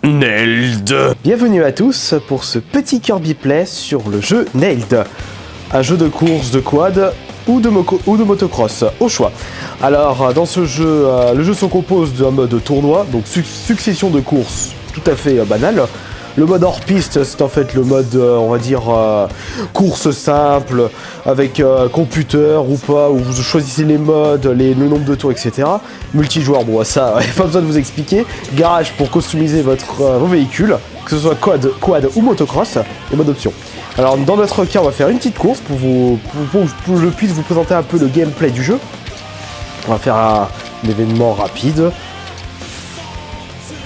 Nailed. Bienvenue à tous pour ce petit Kirby Play sur le jeu Nailed. Un jeu de course, de quad ou de motocross, au choix. Alors dans ce jeu, le jeu se compose d'un mode tournoi, donc succession de courses tout à fait banal. Le mode hors piste, c'est en fait le mode, on va dire, course simple, avec computer ou pas, où vous choisissez les modes, le nombre de tours, etc. Multijoueur, bon ça, pas besoin de vous expliquer. Garage pour customiser vos véhicules, que ce soit quad ou motocross, et mode option. Alors dans notre cas, on va faire une petite course pour que je puisse vous présenter un peu le gameplay du jeu. On va faire un événement rapide.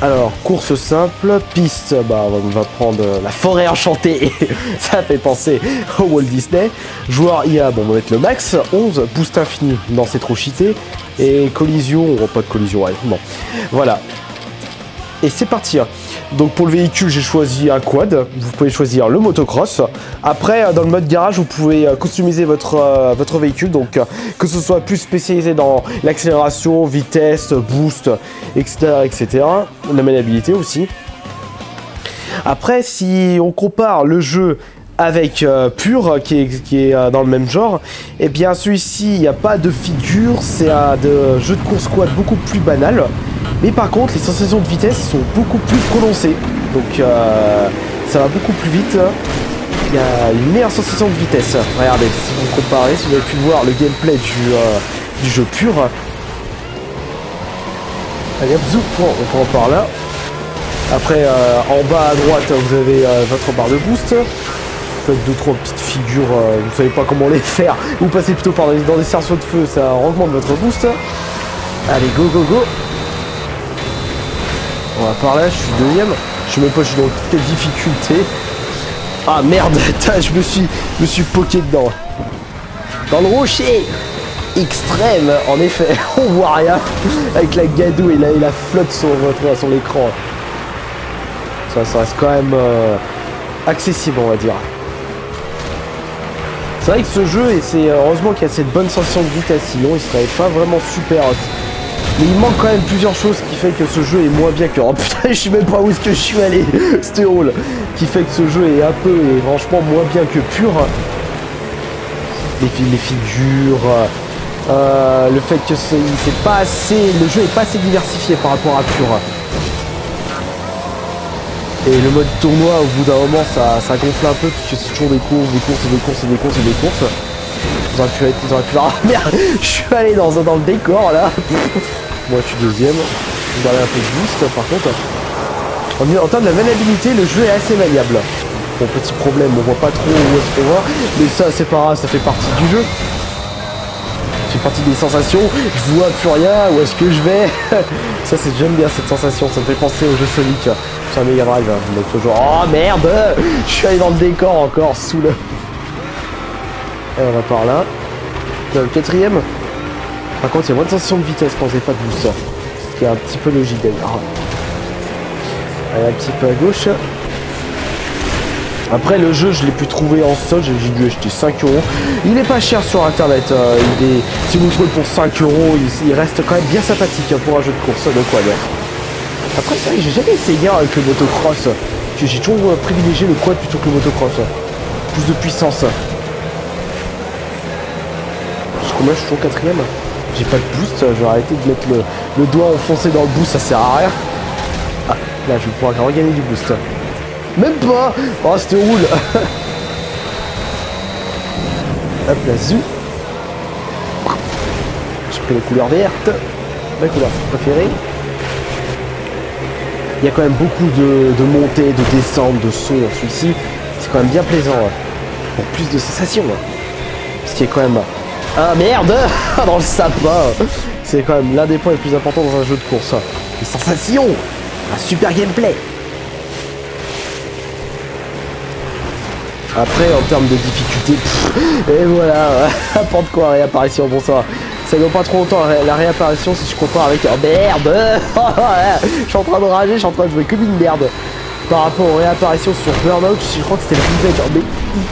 Alors, course simple, piste, bah on va prendre la forêt enchantée, ça fait penser au Walt Disney. Joueur IA, bon on va mettre le max, 11, boost infini, non c'est trop cheaté. Et collision, oh, pas de collision, ouais, bon. Voilà. Et c'est parti. Donc pour le véhicule, j'ai choisi un quad, vous pouvez choisir le motocross. Après, dans le mode garage, vous pouvez customiser votre véhicule, donc que ce soit plus spécialisé dans l'accélération, vitesse, boost, etc., etc. La maniabilité aussi. Après, si on compare le jeu avec Pure, qui est dans le même genre, et bien celui-ci, il n'y a pas de figure, c'est un jeu de course quad beaucoup plus banal. Mais par contre, les sensations de vitesse sont beaucoup plus prononcées. Donc ça va beaucoup plus vite. Il y a une meilleure sensation de vitesse. Regardez, si vous comparez, si vous avez pu voir le gameplay du jeu Pure. Allez hop, zoom, on prend par là. Après, en bas à droite, vous avez votre barre de boost. Vous faites 2-3 petites figures, vous savez pas comment les faire. Vous passez plutôt dans des cerceaux de feu, ça augmente votre boost. Allez, go, go, go. On va par là, je suis deuxième. Je sais même pas, je suis dans quelle difficulté. Ah merde, je me suis poké dedans. Dans le rocher extrême, en effet, on voit rien. Avec la gadoue et la flotte sur l'écran. Ça reste quand même accessible, on va dire. C'est vrai que ce jeu, et c'est heureusement qu'il y a cette bonne sensation de vitesse, sinon il serait pas vraiment super. Mais il manque quand même plusieurs choses qui fait que ce jeu est moins bien que... Oh putain, je sais même pas où est-ce que je suis allé. C'était drôle. Qui fait que ce jeu est un peu et franchement moins bien que Pure. Les figures... le fait que c'est pas assez... Le jeu est pas assez diversifié par rapport à Pure. Et le mode tournoi, au bout d'un moment, ça gonfle un peu, puisque c'est toujours des courses. Ils auraient pu faire... Ah merde, je suis allé dans le décor là. Moi je suis deuxième. Je vais aller un peu de boost par contre. En termes de la maniabilité, le jeu est assez maniable. Bon, petit problème, on voit pas trop où est-ce qu'on va. Mais ça c'est pas grave, ça fait partie du jeu. Ça fait partie des sensations. Je vois plus rien, où est-ce que je vais. Ça c'est, j'aime bien cette sensation, ça me fait penser au jeu Sonic sur Mega Drive. Donc toujours, oh merde, je suis allé dans le décor encore, sous le... Et on va par là. Le quatrième. Par contre, il y a moins de sensation de vitesse quand vous n'avez pas de boost. Ce qui est un petit peu logique d'ailleurs. Allez, un petit peu à gauche. Après, le jeu, je l'ai pu trouver en solde. J'ai dû acheter 5 €. Il est pas cher sur internet. Si vous le trouvez pour 5 €, il reste quand même bien sympathique pour un jeu de course de quad. Après, c'est vrai que j'ai jamais essayé avec le motocross. J'ai toujours privilégié le quad plutôt que le motocross. Plus de puissance. Moi je suis au quatrième, j'ai pas de boost, je vais arrêter de mettre le doigt enfoncé dans le boost, ça sert à rien. Ah, là je vais pouvoir regagner du boost. Même pas. Oh c'était roule. Hop là, zou. J'ai pris la couleur verte, ma couleur préférée. Il y a quand même beaucoup de montées, de descentes, de sauts dans celui-ci. C'est quand même bien plaisant, pour plus de sensations. Ce qui est quand même... Ah merde. Dans le sapin. C'est quand même l'un des points les plus importants dans un jeu de course. Les sensations. Un super gameplay. Après en termes de difficulté, et voilà, n'importe quoi, réapparition, bon ça dure pas trop longtemps la réapparition si je compare avec... Oh merde. Je suis en train de rager, je suis en train de jouer comme une merde. Par rapport aux réapparitions sur Burnout, je crois que c'était le Revenge.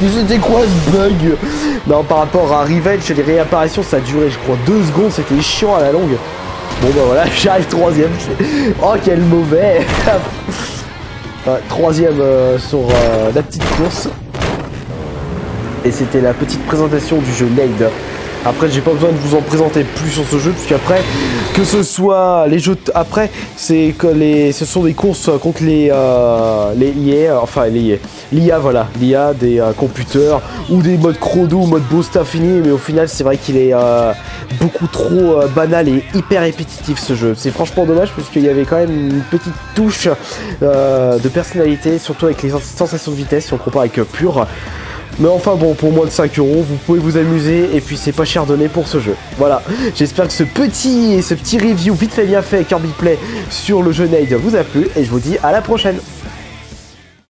Mais c'était quoi ce bug? Non, par rapport à Revenge, les réapparitions ça a duré je crois 2 secondes, c'était chiant à la longue. Bon bah voilà, j'arrive troisième. Oh quel mauvais. Ouais, troisième sur la petite course. Et c'était la petite présentation du jeu Nade. Après, j'ai pas besoin de vous en présenter plus sur ce jeu, puisqu'après, que ce soit les jeux après, c'est que ce sont des courses contre les IA, enfin l'IA, voilà, l'IA des computers ou des modes chrono, mode Boast Infini, mais au final, c'est vrai qu'il est beaucoup trop banal et hyper répétitif ce jeu. C'est franchement dommage, puisqu'il y avait quand même une petite touche de personnalité, surtout avec les sensations de vitesse, si on compare avec Pure. Mais enfin bon, pour moins de 5 €, vous pouvez vous amuser et puis c'est pas cher donné pour ce jeu. Voilà, j'espère que ce petit review vite fait bien fait Kirby Play sur le jeu Nade vous a plu et je vous dis à la prochaine.